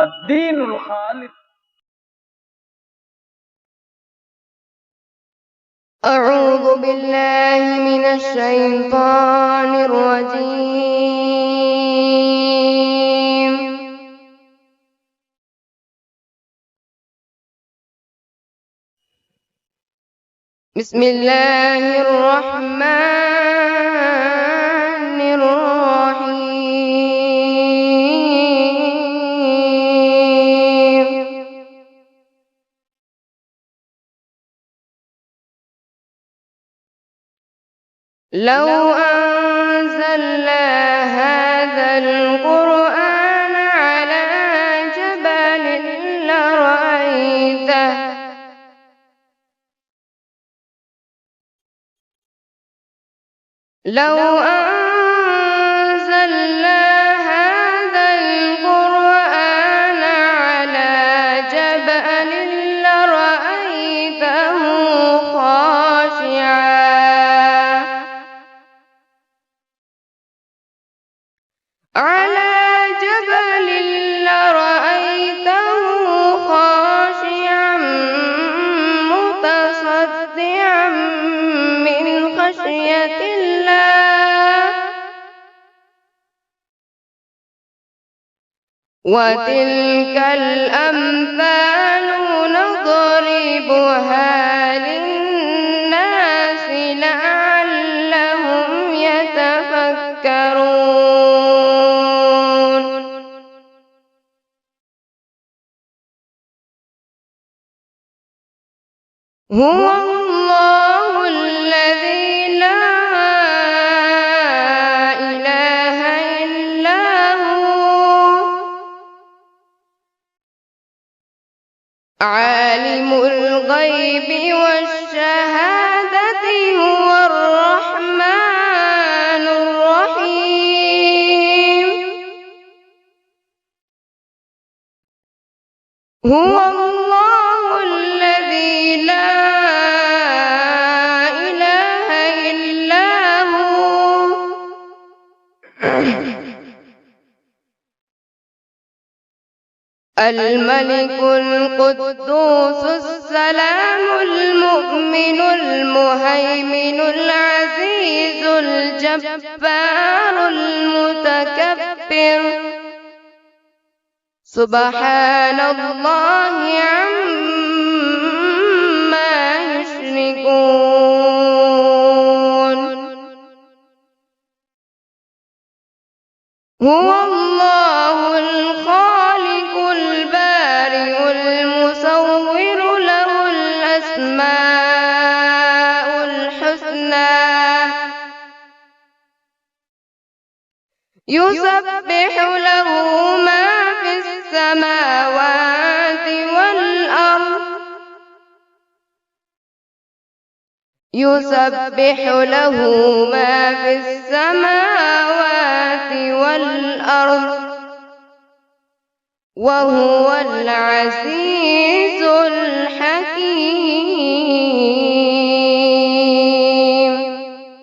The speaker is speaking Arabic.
الدين الخالد. أعوذ بالله من الشيطان الرجيم. بسم الله الرحمن الرحيم. لو أنزلنا هذا القرآن على جبل لرأيته خاشعا متصدعا من خشية الله. وتلك الأمثال نضربها للناس لعلهم يتفكرون. هو الله الذي لا إله إلا هو عالم الغيب والشهادة هو الرحمن الرحيم. هو الله الذي لا إله إلا هو الملك القدوس السلام المؤمن المهيمن العزيز الجبار المتكبر سبحان الله عما يشركون. هو الله الخالق البارئ المصور له الأسماء الحسنى يسبح له ما في السماوات والأرض يسبح له ما في السماوات والأرض وهو العزيز الحكيم.